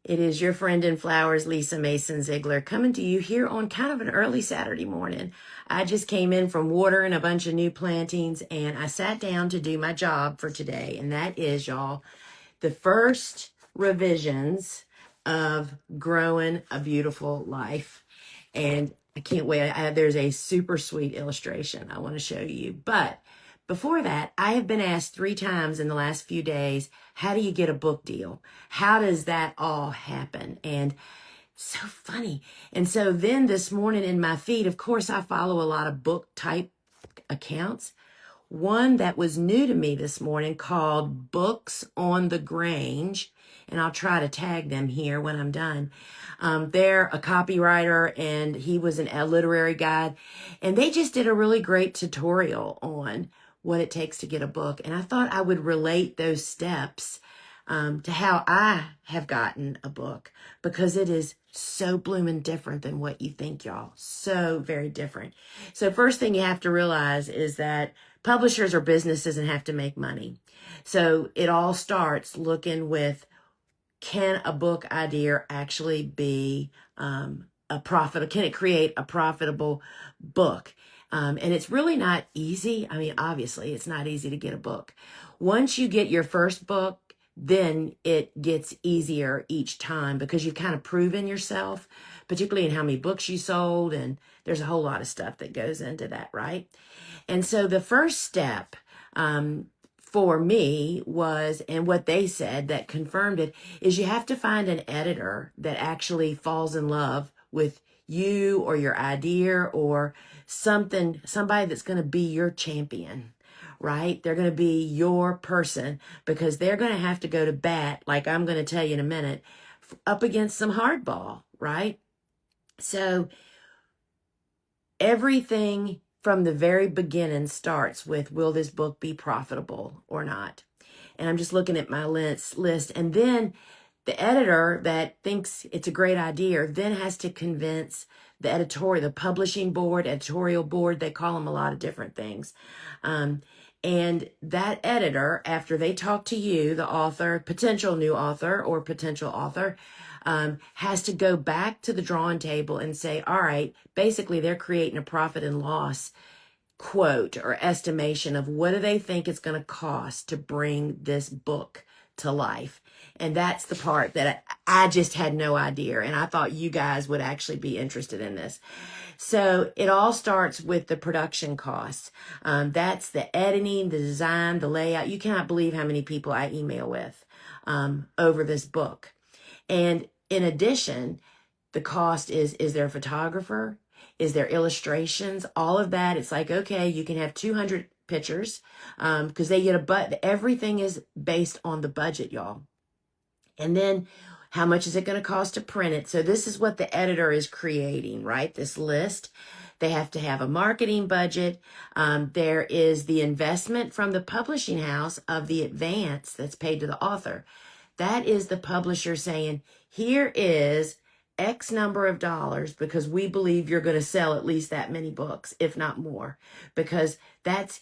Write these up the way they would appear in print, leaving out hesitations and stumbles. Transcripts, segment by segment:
It is your friend in flowers, Lisa Mason Ziegler, coming to you here on kind of an early Saturday morning. I just came in from watering a bunch of new plantings and I sat down to do my job for today. And that is, y'all, the first revisions of Growing a Beautiful Life. And I can't wait. There's a super sweet illustration I want to show you. But before that, I have been asked 3 times in the last few days, how do you get a book deal? How does that all happen? And so funny. And so then this morning in my feed, of course, I follow a lot of book type accounts. One that was new to me this morning called books.on.the.grange, and I'll try to tag them here when I'm done. They're a copywriter and he was a literary guide, and they just did a really great tutorial on what it takes to get a book. And I thought I would relate those steps to how I have gotten a book, because it is so blooming different than what you think, y'all. So very different. So first thing you have to realize is that publishers are businesses and have to make money. So it all starts looking with, can a book idea actually be can it create a profitable book? And it's really not easy. I mean, obviously, it's not easy to get a book. Once you get your first book, then it gets easier each time because you've kind of proven yourself, particularly in how many books you sold. And there's a whole lot of stuff that goes into that, right? And so the first step for me was, and what they said that confirmed it, is you have to find an editor that actually falls in love with you or your idea or somebody that's going to be your champion, right? They're going to be your person, because they're going to have to go to bat, like I'm going to tell you in a minute, up against some hardball, right? So everything from the very beginning starts with, will this book be profitable or not? And I'm just looking at my list. And then the editor that thinks it's a great idea then has to convince the publishing board, editorial board, they call them a lot of different things. And that editor, after they talk to you, the author, potential new author or potential author, has to go back to the drawing table and say, all right, basically they're creating a profit and loss quote or estimation of what do they think it's going to cost to bring this book to life. And that's the part that I just had no idea. And I thought you guys would actually be interested in this. So it all starts with the production costs. That's the editing, the design, the layout. You cannot believe how many people I email with over this book. And in addition, the cost is there a photographer? Is there illustrations? All of that. It's like, okay, you can have 200 pictures because they get everything is based on the budget, y'all. And then how much is it going to cost to print it? So this is what the editor is creating, right? This list. They have to have a marketing budget. There is the investment from the publishing house of the advance that's paid to the author. That is the publisher saying, here is X number of dollars because we believe you're going to sell at least that many books, if not more, because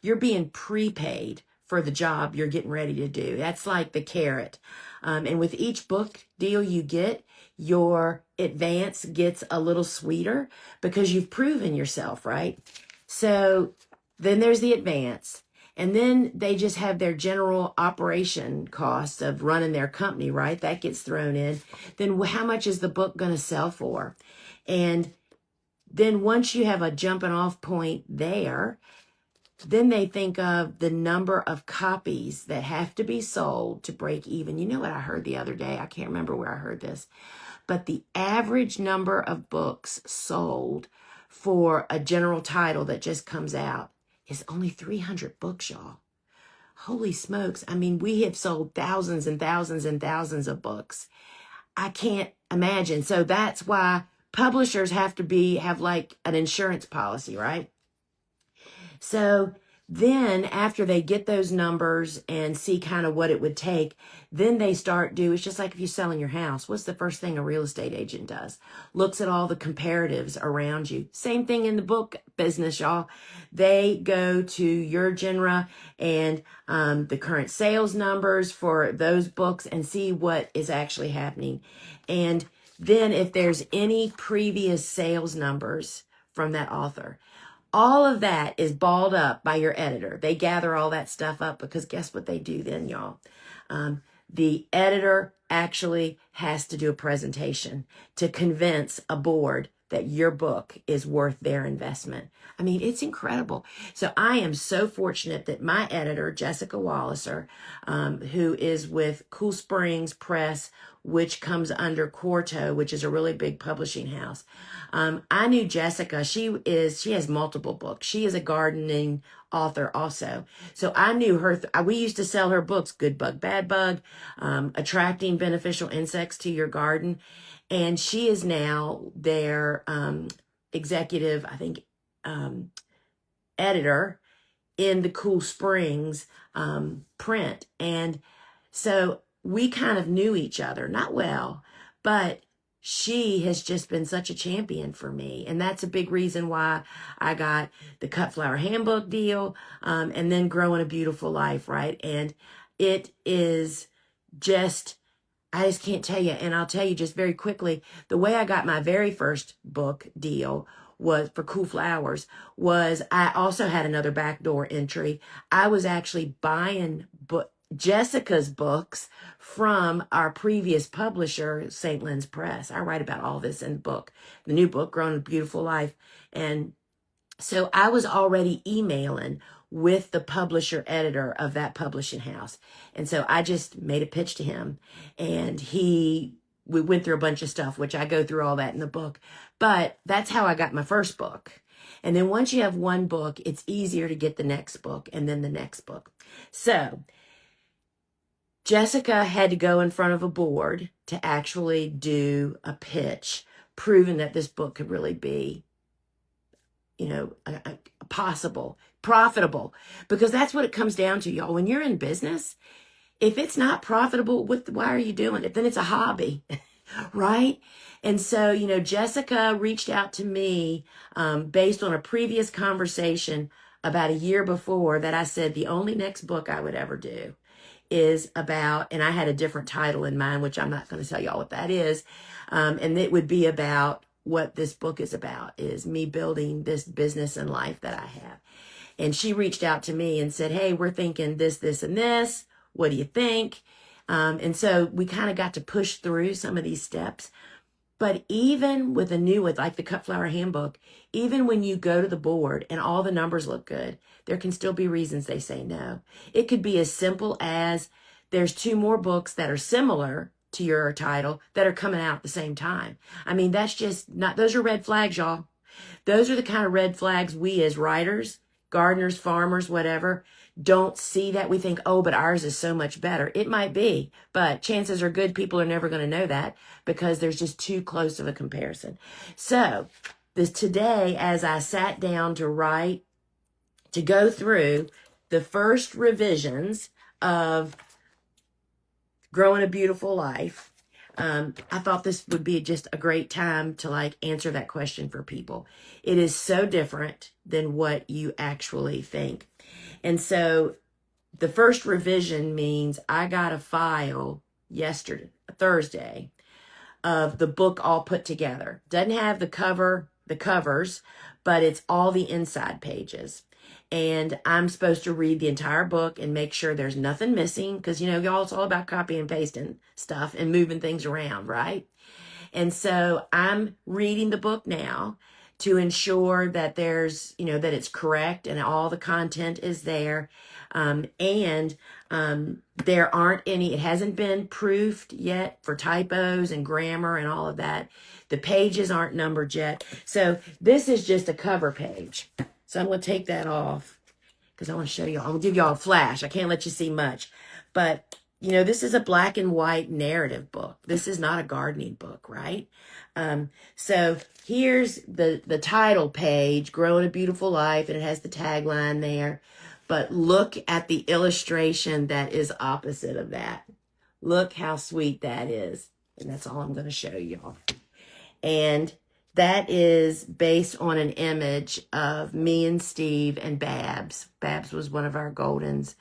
you're being prepaid for the job you're getting ready to do. That's like the carrot. And with each book deal you get, your advance gets a little sweeter because you've proven yourself, right? So then there's the advance. And then they just have their general operation costs of running their company, right? That gets thrown in. Then how much is the book going to sell for? And then once you have a jumping off point there, then they think of the number of copies that have to be sold to break even. You know what I heard the other day? I can't remember where I heard this. But the average number of books sold for a general title that just comes out is only 300 books, y'all. Holy smokes. I mean, we have sold thousands and thousands and thousands of books. I can't imagine. So that's why publishers have like an insurance policy, right? So Then after they get those numbers and see kind of what it would take, then they it's just like if you're selling your house. What's the first thing a real estate agent does? Looks at all the comparatives around you. Same thing in the book business, y'all. They go to your genre and the current sales numbers for those books and see what is actually happening. And then if there's any previous sales numbers from that author, all of that is balled up by your editor. They gather all that stuff up because guess what they do then, y'all? The editor actually has to do a presentation to convince a board that your book is worth their investment. I mean, it's incredible. So I am so fortunate that my editor, Jessica Walliser, who is with Cool Springs Press, which comes under Quarto, which is a really big publishing house. I knew Jessica. She has multiple books. She is a gardening author also. So I knew her. We used to sell her books, Good Bug, Bad Bug, Attracting Beneficial Insects to Your Garden. And she is now their executive, I think, editor in the Cool Springs print. And so we kind of knew each other, not well, but she has just been such a champion for me. And that's a big reason why I got the Cut Flower Handbook deal and then Growing a Beautiful Life, right? And it is just, I just can't tell you. And I'll tell you just very quickly, the way I got my very first book deal was for Cool Flowers was I also had another backdoor entry. I was actually buying Jessica's books from our previous publisher, St. Lynn's Press. I write about all this in the new book, Growing a Beautiful Life. And so I was already emailing with the publisher editor of that publishing house. And so I just made a pitch to him and we went through a bunch of stuff, which I go through all that in the book. But that's how I got my first book. And then once you have one book, it's easier to get the next book and then the next book. So Jessica had to go in front of a board to actually do a pitch, proving that this book could really be, possible, profitable, because that's what it comes down to, y'all. When you're in business, if it's not profitable, why are you doing it? Then it's a hobby, right? And so, Jessica reached out to me based on a previous conversation about a year before that I said the only next book I would ever do is about, and I had a different title in mind, which I'm not going to tell y'all what that is. And it would be about what this book is about, is me building this business and life that I have. And she reached out to me and said, hey, we're thinking this, this, and this. What do you think? And so we kind of got to push through some of these steps. But even with like the Cut Flower Handbook, even when you go to the board and all the numbers look good, there can still be reasons they say no. It could be as simple as there's 2 more books that are similar to your title that are coming out at the same time. I mean, that's just not, those are red flags, y'all. Those are the kind of red flags we as writers, gardeners, farmers, whatever, don't see that. We think, oh, but ours is so much better. It might be, but chances are good people are never going to know that because there's just too close of a comparison. So today, as I sat down to write, to go through the first revisions of Growing a Beautiful Life, I thought this would be just a great time to answer that question for people. It is so different than what you actually think. And so the first revision means I got a file Thursday, of the book all put together. Doesn't have the covers, but it's all the inside pages. And I'm supposed to read the entire book and make sure there's nothing missing because, y'all, it's all about copy and pasting stuff and moving things around, right? And so I'm reading the book now to ensure that there's, that it's correct and all the content is there. And there aren't any, it hasn't been proofed yet for typos and grammar and all of that. The pages aren't numbered yet. So this is just a cover page. So I'm going to take that off because I want to show you. I'm going to give y'all a flash. I can't let you see much. But, this is a black and white narrative book. This is not a gardening book, right? So here's the title page, Growing a Beautiful Life, and it has the tagline there. But look at the illustration that is opposite of that. Look how sweet that is. And that's all I'm going to show y'all. And that is based on an image of me and Steve and Babs. Babs was one of our Goldens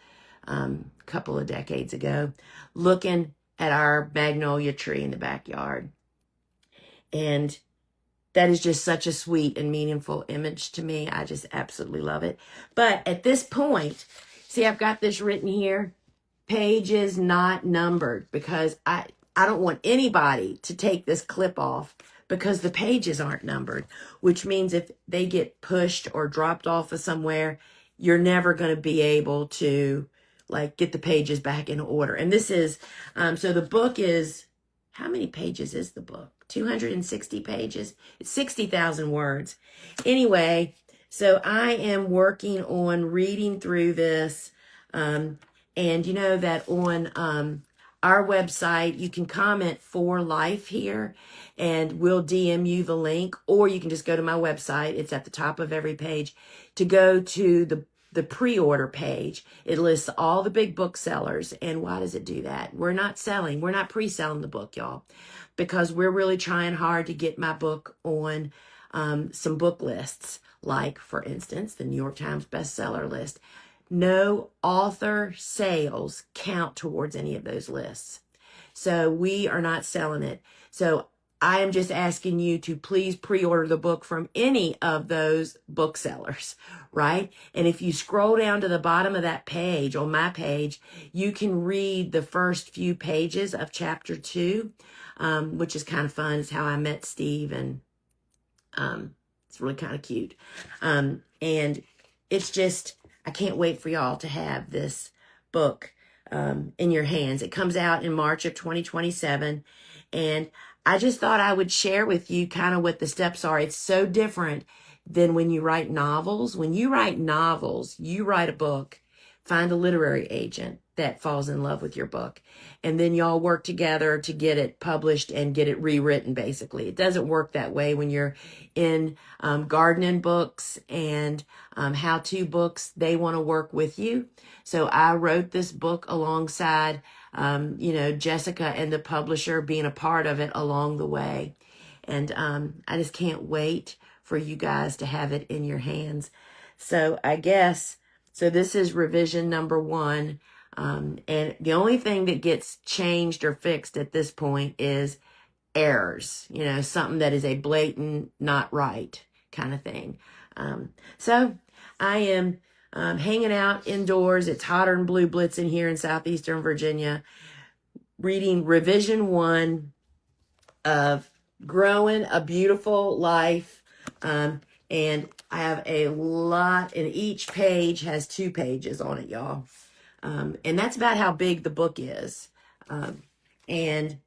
a couple of decades ago, looking at our magnolia tree in the backyard. And that is just such a sweet and meaningful image to me. I just absolutely love it. But at this point, see, I've got this written here, pages not numbered, because I don't want anybody to take this clip off because the pages aren't numbered, which means if they get pushed or dropped off of somewhere, you're never going to be able to like get the pages back in order. And this is, so the book is, how many pages is the book? 260 pages. It's 60,000 words. Anyway, so I am working on reading through this. And you know that on our website, you can comment for life here and we'll DM you the link, or you can just go to my website. It's at the top of every page to go to the pre-order page. It lists all the big booksellers. And why does it do that? We're not pre-selling the book, y'all, because we're really trying hard to get my book on some book lists, like, for instance, the New York Times bestseller list. No author sales count towards any of those lists. So we are not selling it. So I am just asking you to please pre-order the book from any of those booksellers, right? And if you scroll down to the bottom of that page, on my page, you can read the first few pages of chapter 2, which is kind of fun. It's how I met Steve, and it's really kind of cute. And it's just, I can't wait for y'all to have this book in your hands. It comes out in March of 2027. And I just thought I would share with you kind of what the steps are. It's so different than when you write novels. When you write novels, you write a book, find a literary agent that falls in love with your book, and then y'all work together to get it published and get it rewritten, basically. It doesn't work that way when you're in gardening books and how-to books. They want to work with you. So I wrote this book alongside, Jessica and the publisher being a part of it along the way. And I just can't wait for you guys to have it in your hands. So so this is revision number 1. And the only thing that gets changed or fixed at this point is errors, something that is a blatant, not right kind of thing. So I am hanging out indoors. It's hotter than blue blitzing here in southeastern Virginia, reading revision 1 of Growing a Beautiful Life. And I have a lot, and each page has 2 pages on it, y'all. And that's about how big the book is. And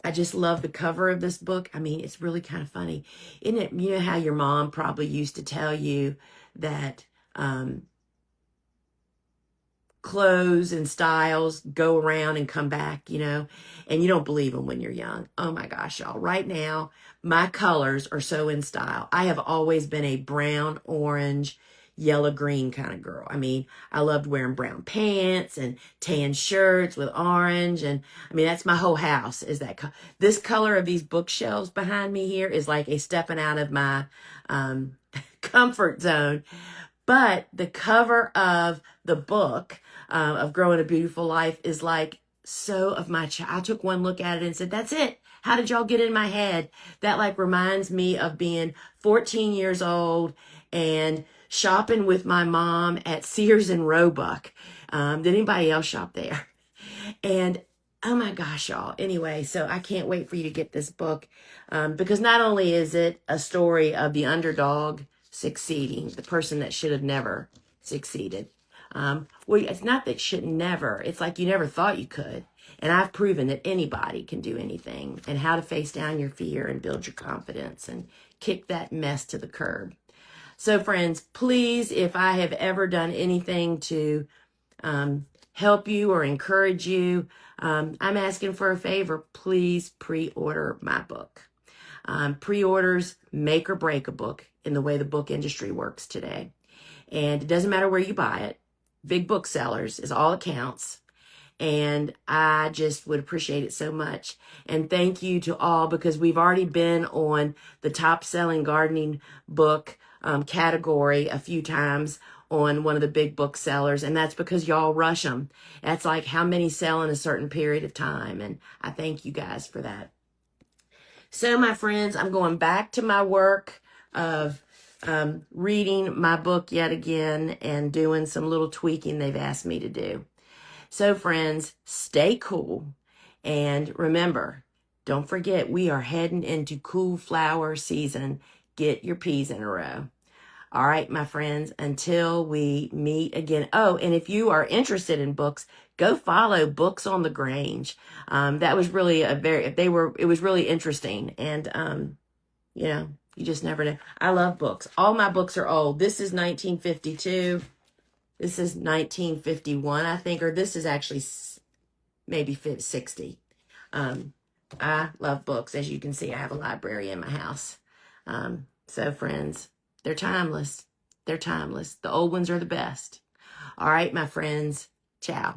I just love the cover of this book. I mean, it's really kind of funny. Isn't it? You know how your mom probably used to tell you that clothes and styles go around and come back, and you don't believe them when you're young. Oh my gosh, y'all. Right now, my colors are so in style. I have always been a brown, orange, yellow, green kind of girl. I mean, I loved wearing brown pants and tan shirts with orange. And I mean, that's my whole house is that. This color of these bookshelves behind me here is like a stepping out of my comfort zone. But the cover of the book of Growing a Beautiful Life is like so of my child. I took one look at it and said, that's it. How did y'all get in my head? That like reminds me of being 14 years old and shopping with my mom at Sears and Roebuck. Did anybody else shop there? And oh my gosh, y'all. Anyway, so I can't wait for you to get this book because not only is it a story of the underdog succeeding, the person that should have never succeeded. Well, it's not that should never. It's like you never thought you could. And I've proven that anybody can do anything, and how to face down your fear and build your confidence and kick that mess to the curb. So friends, please, if I have ever done anything to help you or encourage you, I'm asking for a favor. Please pre-order my book. Pre-orders make or break a book in the way the book industry works today. And it doesn't matter where you buy it. big booksellers is all it counts. And I just would appreciate it so much. And thank you to all, because we've already been on the top selling gardening book category a few times on one of the big booksellers. And that's because y'all rush them. That's like how many sell in a certain period of time. And I thank you guys for that. So my friends, I'm going back to my work of reading my book yet again and doing some little tweaking they've asked me to do. So friends, stay cool. And remember, don't forget, we are heading into cool flower season. Get your peas in a row. All right, my friends, until we meet again. Oh, and if you are interested in books, go follow Books on the Grange. That was really it was really interesting. And, you know, you just never know. I love books. All my books are old. This is 1952. This is 1951, I think, or this is actually maybe 60. I love books. As you can see, I have a library in my house. So friends, they're timeless. They're timeless. The old ones are the best. All right, my friends. Ciao.